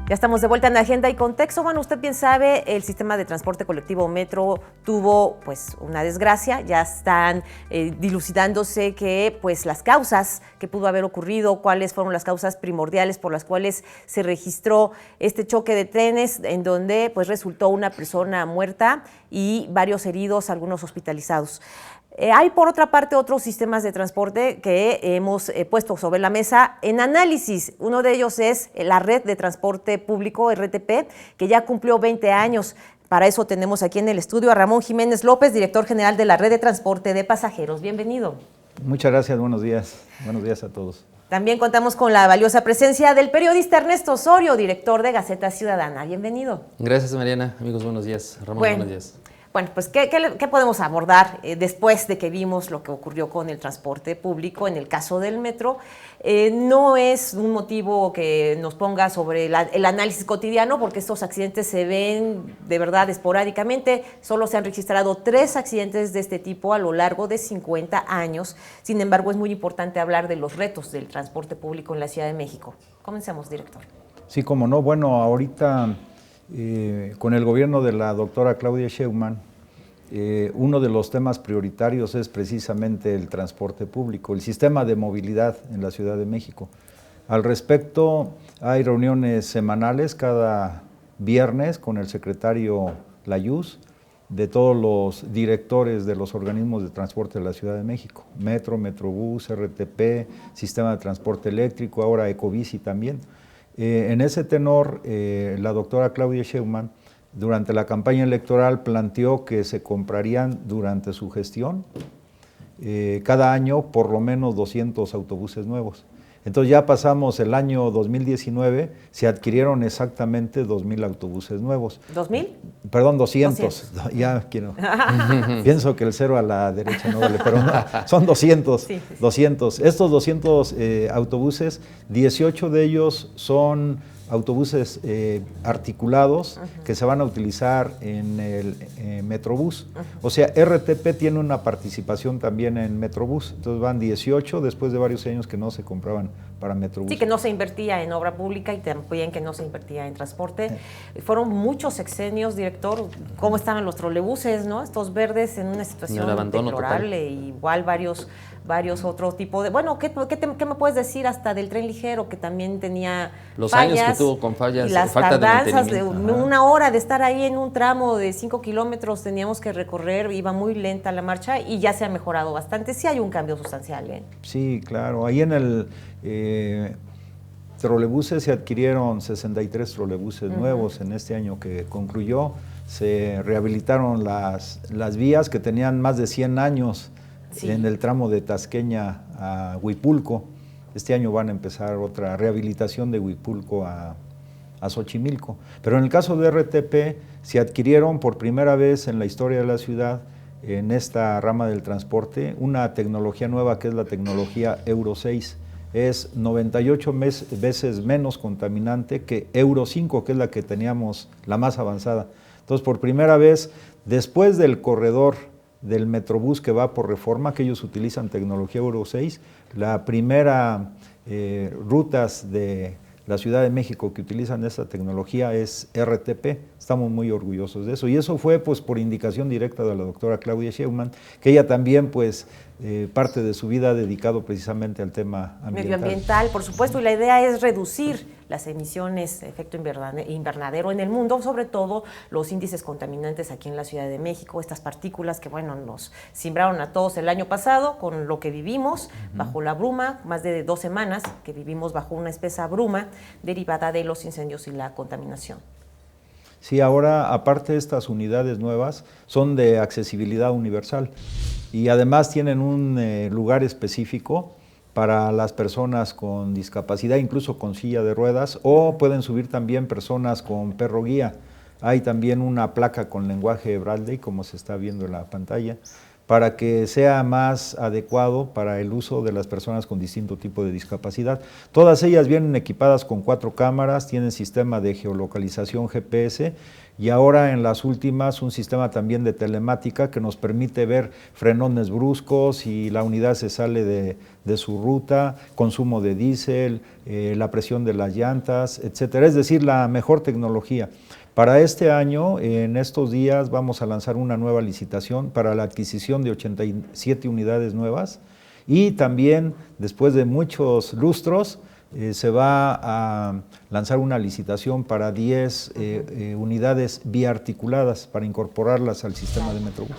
Ya estamos de vuelta en Agenda y Contexto. Bueno, usted bien sabe, el sistema de transporte colectivo Metro tuvo pues una desgracia. Ya están dilucidándose que pues las causas que pudo haber ocurrido, cuáles fueron las causas primordiales por las cuales se registró este choque de trenes, en donde pues resultó una persona muerta y varios heridos, algunos hospitalizados. Hay, por otra parte, otros sistemas de transporte que hemos puesto sobre la mesa en análisis. Uno de ellos es la Red de Transporte Público, RTP, que ya cumplió 20 años. Para eso tenemos aquí en el estudio a Ramón Jiménez López, director general de la Red de Transporte de Pasajeros. Bienvenido. Muchas gracias, buenos días. Buenos días a todos. También contamos con la valiosa presencia del periodista Ernesto Osorio, director de Gaceta Ciudadana. Bienvenido. Gracias, Mariana. Amigos, buenos días. Ramón, buenos días. Bueno, pues, ¿qué podemos abordar después de que vimos lo que ocurrió con el transporte público en el caso del metro? No es un motivo que nos ponga sobre el análisis cotidiano, porque estos accidentes se ven de verdad esporádicamente. Solo se han registrado 3 accidentes de este tipo a lo largo de 50 años. Sin embargo, es muy importante hablar de los retos del transporte público en la Ciudad de México. Comencemos, director. Sí, como no. Bueno, ahorita con el gobierno de la doctora Claudia Sheinbaum, uno de los temas prioritarios es precisamente el transporte público, el sistema de movilidad en la Ciudad de México. Al respecto, hay reuniones semanales cada viernes con el secretario Layuz, de todos los directores de los organismos de transporte de la Ciudad de México, Metro, Metrobús, RTP, Sistema de Transporte Eléctrico, ahora Ecobici también. En ese tenor, la doctora Claudia Sheinbaum, durante la campaña electoral, planteó que se comprarían durante su gestión cada año por lo menos 200 autobuses nuevos. Entonces ya pasamos el año 2019, se adquirieron exactamente 2,000 autobuses nuevos. ¿2,000? Perdón, 200. Ya quiero. Pienso que el cero a la derecha no vale, pero no, son 200. Sí. 200. Estos 200 autobuses, 18 de ellos son autobuses articulados que se van a utilizar en el Metrobús. O sea, RTP tiene una participación también en Metrobús. Entonces van 18 después de varios años que no se compraban para Metrobús. Sí, que no se invertía en obra pública y también que no se invertía en transporte. Fueron muchos sexenios, director. ¿Cómo estaban los trolebuses, no? Estos verdes en una situación deplorable, igual varios otros tipos de... Bueno, ¿qué me puedes decir hasta del tren ligero, que también tenía los fallas? Años que tuvo con fallas, y las falta tardanzas de una hora de estar ahí en un tramo de 5 kilómetros teníamos que recorrer, iba muy lenta la marcha y ya se ha mejorado bastante. Sí hay un cambio sustancial, ¿eh? Sí, claro. Ahí en el trolebuses se adquirieron 63 trolebuses nuevos en este año que concluyó. Se rehabilitaron las vías que tenían más de 100 años. Sí. En el tramo de Tasqueña a Huipulco. Este año van a empezar otra rehabilitación de Huipulco a Xochimilco. Pero en el caso de RTP, se adquirieron por primera vez en la historia de la ciudad, en esta rama del transporte, una tecnología nueva que es la tecnología Euro 6. Es 98 veces menos contaminante que Euro 5, que es la que teníamos, la más avanzada. Entonces, por primera vez, después del corredor del Metrobús que va por Reforma, que ellos utilizan tecnología Euro 6, la primera rutas de la Ciudad de México que utilizan esta tecnología es RTP. Estamos muy orgullosos de eso. Y eso fue pues por indicación directa de la doctora Claudia Sheinbaum, que ella también pues parte de su vida ha dedicado precisamente al tema ambiental. Medioambiental, por supuesto, y la idea es reducir las emisiones de efecto invernadero en el mundo, sobre todo los índices contaminantes aquí en la Ciudad de México, estas partículas que, bueno, nos cimbraron a todos el año pasado con lo que vivimos bajo la bruma, más de 2 semanas que vivimos bajo una espesa bruma derivada de los incendios y la contaminación. Sí, ahora, aparte de estas unidades nuevas, son de accesibilidad universal y además tienen un lugar específico para las personas con discapacidad, incluso con silla de ruedas, o pueden subir también personas con perro guía. Hay también una placa con lenguaje Braille, como se está viendo en la pantalla, para que sea más adecuado para el uso de las personas con distinto tipo de discapacidad. Todas ellas vienen equipadas con 4 cámaras, tienen sistema de geolocalización GPS y ahora en las últimas un sistema también de telemática que nos permite ver frenones bruscos, si la unidad se sale de su ruta, consumo de diésel, la presión de las llantas, etcétera. Es decir, la mejor tecnología. Para este año, en estos días, vamos a lanzar una nueva licitación para la adquisición de 87 unidades nuevas y también, después de muchos lustros, se va a lanzar una licitación para 10 unidades biarticuladas para incorporarlas al sistema de Metrobús.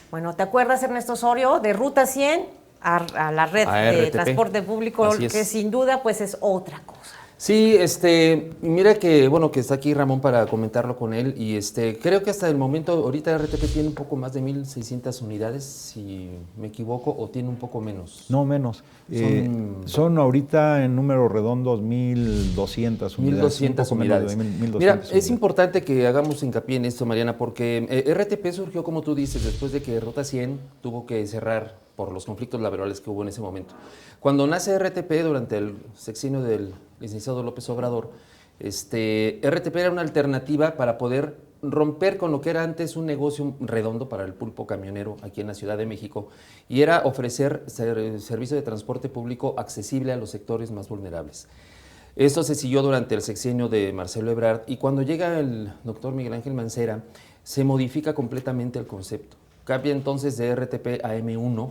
Bueno, ¿te acuerdas, Ernesto Osorio, de Ruta 100 a la red de transporte público, que sin duda pues es otra cosa? Sí, mira que, bueno, que está aquí Ramón para comentarlo con él y creo que hasta el momento, ahorita RTP tiene un poco más de 1,600 unidades, si me equivoco, o tiene un poco menos. No, menos. Son ahorita en números redondos 1,200 unidades. 1,200 unidades. 1,200 Mira, unidades. Es importante que hagamos hincapié en esto, Mariana, porque RTP surgió, como tú dices, después de que Ruta 100 tuvo que cerrar por los conflictos laborales que hubo en ese momento. Cuando nace RTP durante el sexenio del licenciado López Obrador, RTP era una alternativa para poder romper con lo que era antes un negocio redondo para el pulpo camionero aquí en la Ciudad de México, y era ofrecer servicio de transporte público accesible a los sectores más vulnerables. Esto se siguió durante el sexenio de Marcelo Ebrard, y cuando llega el doctor Miguel Ángel Mancera, se modifica completamente el concepto. Cambia entonces de RTP a M1,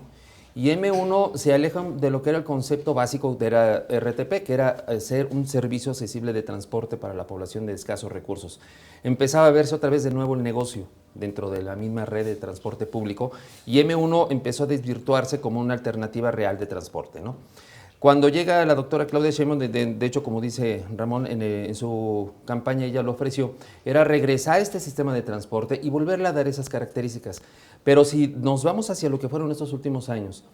y M1 se aleja de lo que era el concepto básico de RTP, que era ser un servicio accesible de transporte para la población de escasos recursos. Empezaba a verse otra vez de nuevo el negocio dentro de la misma red de transporte público, y M1 empezó a desvirtuarse como una alternativa real de transporte, ¿no? Cuando llega la doctora Claudia Sheinbaum, de hecho, como dice Ramón, en su campaña ella lo ofreció, era regresar a este sistema de transporte y volverle a dar esas características. Pero si nos vamos hacia lo que fueron estos últimos años,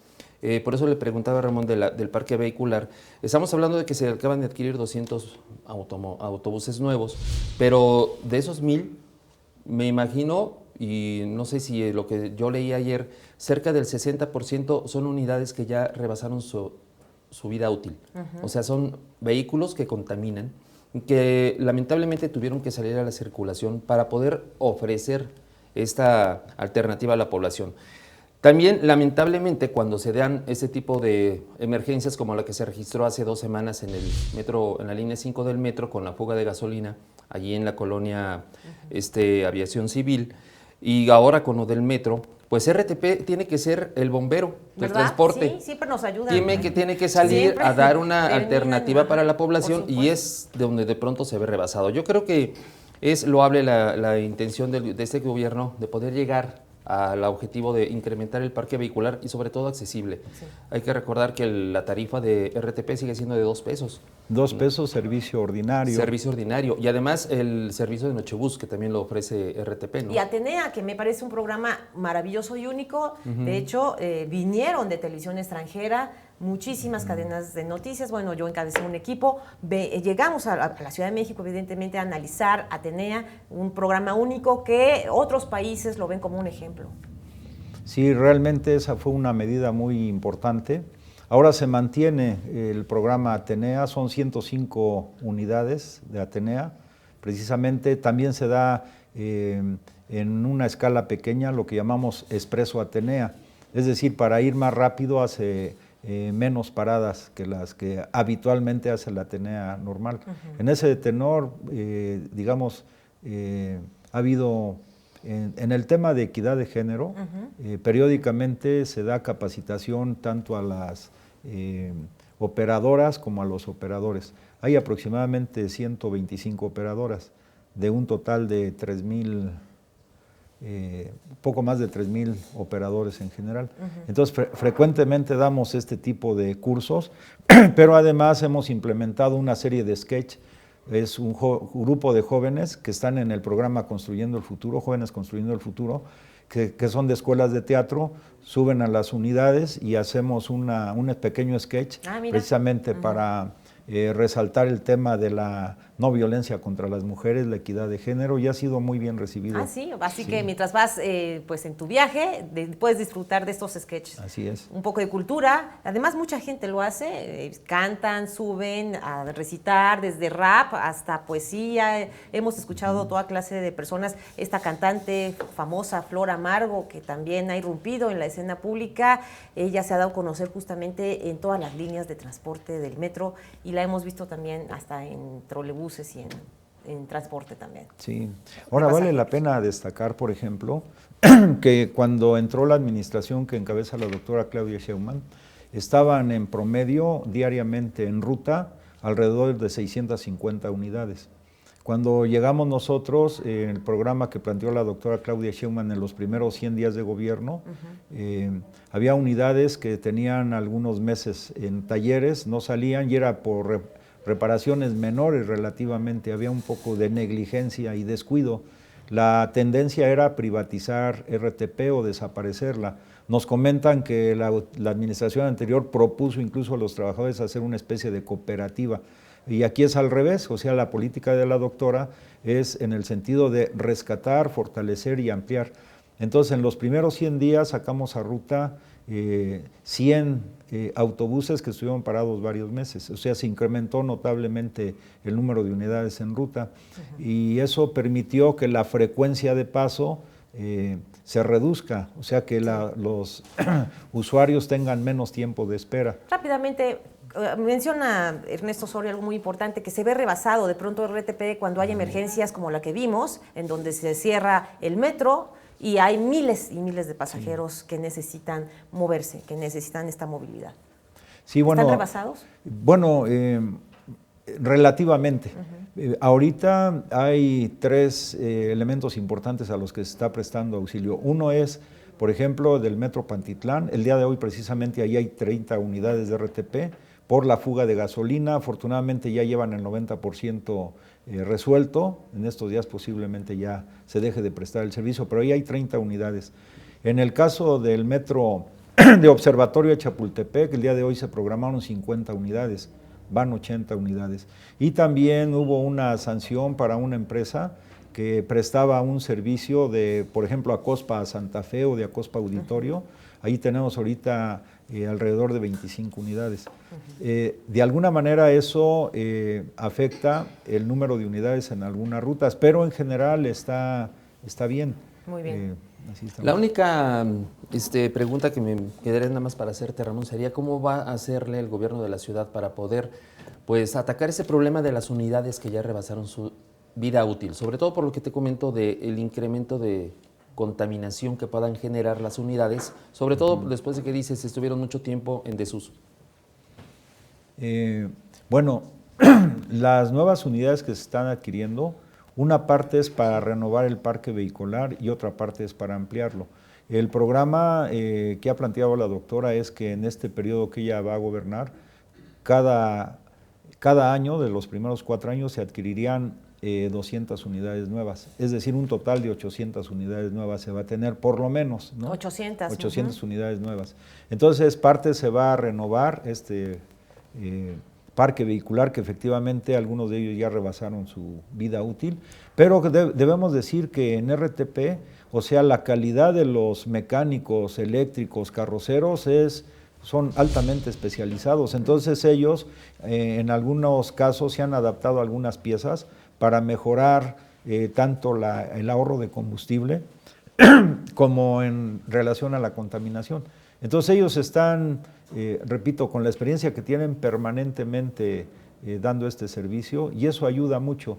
por eso le preguntaba a Ramón del parque vehicular, estamos hablando de que se acaban de adquirir 200 autobuses nuevos, pero de esos 1,000, me imagino, y no sé si lo que yo leí ayer, cerca del 60% son unidades que ya rebasaron su vida útil. O sea, son vehículos que contaminan, que lamentablemente tuvieron que salir a la circulación para poder ofrecer esta alternativa a la población. También, lamentablemente, cuando se dan ese tipo de emergencias como la que se registró hace 2 semanas en el metro, en la línea 5 del metro, con la fuga de gasolina, allí en la colonia Aviación Civil, y ahora con lo del metro, pues RTP tiene que ser el bombero del transporte. Sí, siempre nos ayuda. Tiene que salir a dar una alternativa para la población, y es de donde de pronto se ve rebasado. Yo creo que es loable la intención de este gobierno de poder llegar al objetivo de incrementar el parque vehicular y sobre todo accesible. Sí. Hay que recordar que la tarifa de RTP sigue siendo de 2 pesos. 2 pesos, servicio ordinario. Servicio ordinario. Y además el servicio de Nochebús, que también lo ofrece RTP, ¿no? Y Atenea, que me parece un programa maravilloso y único. De hecho, vinieron de televisión extranjera muchísimas cadenas de noticias. Bueno, yo encabecé un equipo. Llegamos a la Ciudad de México, evidentemente, a analizar Atenea, un programa único que otros países lo ven como un ejemplo. Sí, realmente esa fue una medida muy importante. Ahora se mantiene el programa Atenea, son 105 unidades de Atenea. Precisamente también se da en una escala pequeña lo que llamamos Expreso Atenea. Es decir, para ir más rápido hace menos paradas que las que habitualmente hace la Atenea normal. En ese tenor, digamos, ha habido, en el tema de equidad de género, periódicamente se da capacitación tanto a las operadoras como a los operadores. Hay aproximadamente 125 operadoras, de un total de 3,000, poco más de 3,000 operadores en general. Entonces, frecuentemente damos este tipo de cursos, pero además hemos implementado una serie de sketch. Es un grupo de jóvenes que están en el programa Construyendo el Futuro, Jóvenes Construyendo el Futuro, que son de escuelas de teatro, suben a las unidades y hacemos un pequeño sketch precisamente para resaltar el tema de la no violencia contra las mujeres, la equidad de género, y ha sido muy bien recibido. Ah, sí, así que mientras vas pues en tu viaje, puedes disfrutar de estos sketches. Así es. Un poco de cultura, además mucha gente lo hace, cantan, suben a recitar, desde rap hasta poesía. Hemos escuchado toda clase de personas, esta cantante famosa, Flor Amargo, que también ha irrumpido en la escena pública. Ella se ha dado a conocer justamente en todas las líneas de transporte del metro y la hemos visto también hasta en trolebuses y en transporte también. Sí. Ahora vale la pena destacar, por ejemplo, que cuando entró la administración que encabeza la doctora Claudia Sheinbaum, estaban en promedio diariamente en ruta alrededor de 650 unidades. Cuando llegamos nosotros, el programa que planteó la doctora Claudia Sheinbaum en los primeros 100 días de gobierno, había unidades que tenían algunos meses en talleres, no salían y era por reparaciones menores relativamente, había un poco de negligencia y descuido. La tendencia era privatizar RTP o desaparecerla. Nos comentan que la administración anterior propuso incluso a los trabajadores hacer una especie de cooperativa. Y aquí es al revés, o sea, la política de la doctora es en el sentido de rescatar, fortalecer y ampliar. Entonces, en los primeros 100 días sacamos a ruta 100 autobuses que estuvieron parados varios meses, o sea, se incrementó notablemente el número de unidades en ruta y eso permitió que la frecuencia de paso se reduzca, o sea, que los usuarios tengan menos tiempo de espera. Rápidamente, menciona Ernesto Osorio algo muy importante, que se ve rebasado de pronto el RTP cuando hay emergencias como la que vimos, en donde se cierra el metro y hay miles y miles de pasajeros que necesitan moverse, que necesitan esta movilidad. Sí, bueno, ¿están rebasados? Bueno, relativamente. Ahorita hay tres elementos importantes a los que se está prestando auxilio. Uno es, por ejemplo, del Metro Pantitlán. El día de hoy precisamente ahí hay 30 unidades de RTP por la fuga de gasolina. Afortunadamente ya llevan el 90% resuelto. En estos días posiblemente ya se deje de prestar el servicio, pero ahí hay 30 unidades. En el caso del Metro de Observatorio de Chapultepec, el día de hoy se programaron 50 unidades, van 80 unidades. Y también hubo una sanción para una empresa que prestaba un servicio de, por ejemplo, Acospa a Santa Fe o de Acospa Auditorio. Ahí tenemos ahorita alrededor de 25 unidades. De alguna manera eso afecta el número de unidades en algunas rutas, pero en general está bien. Muy bien. La única pregunta que me quedaría nada más para hacerte, Ramón, sería cómo va a hacerle el gobierno de la ciudad para poder pues atacar ese problema de las unidades que ya rebasaron su vida útil, sobre todo por lo que te comento del incremento de contaminación que puedan generar las unidades, sobre todo después de que dices estuvieron mucho tiempo en desuso. Bueno, las nuevas unidades que se están adquiriendo, una parte es para renovar el parque vehicular y otra parte es para ampliarlo. El programa que ha planteado la doctora es que en este periodo que ella va a gobernar, cada año, de los primeros 4 años, se adquirirían 200 unidades nuevas, es decir, un total de 800 unidades nuevas se va a tener, por lo menos, ¿no? 800 unidades nuevas. Entonces, parte se va a renovar este parque vehicular, que efectivamente algunos de ellos ya rebasaron su vida útil, pero debemos decir que en RTP, o sea, la calidad de los mecánicos, eléctricos, carroceros son altamente especializados, entonces ellos en algunos casos se han adaptado a algunas piezas para mejorar tanto el ahorro de combustible como en relación a la contaminación. Entonces ellos están, repito, con la experiencia que tienen permanentemente dando este servicio y eso ayuda mucho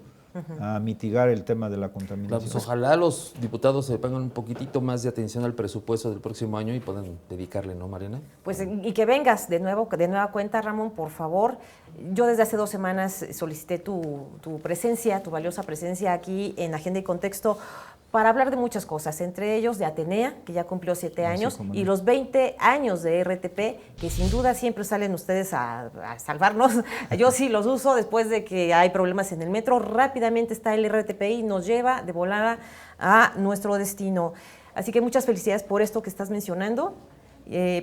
a mitigar el tema de la contaminación. Pues ojalá los diputados se pongan un poquitito más de atención al presupuesto del próximo año y puedan dedicarle, ¿no, Mariana? Pues y que vengas de nueva cuenta, Ramón, por favor. Yo desde hace 2 semanas solicité tu presencia, tu valiosa presencia aquí en Agenda y Contexto para hablar de muchas cosas, entre ellos de Atenea, que ya cumplió 7 años, y los 20 años de RTP, que sin duda siempre salen ustedes a salvarnos. Yo sí los uso después de que hay problemas en el metro. Rápidamente está el RTP y nos lleva de volada a nuestro destino. Así que muchas felicidades por esto que estás mencionando.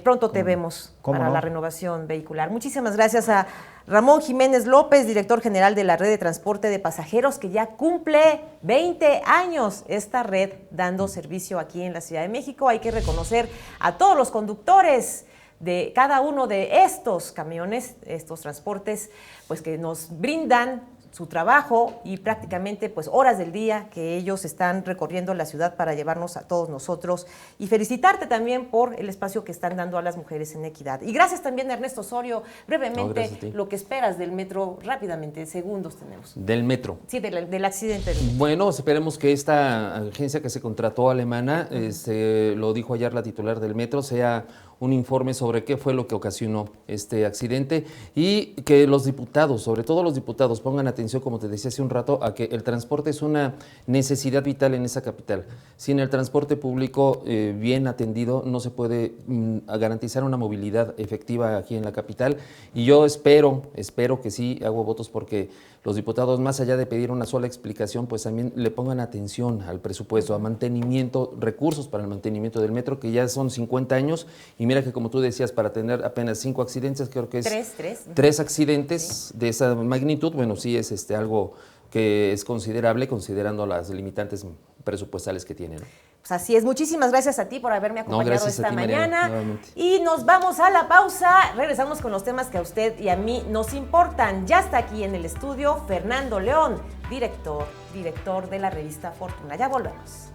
pronto te vemos ¿Cómo para no? la renovación vehicular. Muchísimas gracias a Ramón Jiménez López, director general de la Red de Transporte de Pasajeros, que ya cumple 20 años esta red dando servicio aquí en la Ciudad de México. Hay que reconocer a todos los conductores de cada uno de estos camiones, estos transportes, pues que nos brindan su trabajo y prácticamente pues horas del día que ellos están recorriendo la ciudad para llevarnos a todos nosotros, y felicitarte también por el espacio que están dando a las mujeres en equidad. Y gracias también a Ernesto Osorio. Brevemente, lo que esperas del metro, rápidamente, segundos tenemos. Del metro. Sí, del accidente del metro. Bueno, esperemos que esta agencia que se contrató alemana, lo dijo ayer la titular del metro, sea un informe sobre qué fue lo que ocasionó este accidente, y que los diputados, sobre todo los diputados, pongan atención, como te decía hace un rato, a que el transporte es una necesidad vital en esa capital. Sin el transporte público bien atendido no se puede garantizar una movilidad efectiva aquí en la capital, y yo espero que sí, hago votos porque los diputados, más allá de pedir una sola explicación, pues también le pongan atención al presupuesto, a mantenimiento, recursos para el mantenimiento del metro, que ya son 50 años, y mira que como tú decías, para tener apenas 5 accidentes, creo que es tres accidentes de esa magnitud, bueno, sí es algo que es considerable considerando las limitantes presupuestales que tienen. Pues así es. Muchísimas gracias a ti por haberme acompañado esta mañana. Mariana, y nos vamos a la pausa. Regresamos con los temas que a usted y a mí nos importan. Ya está aquí en el estudio Fernando León, director de la revista Fortuna. Ya volvemos.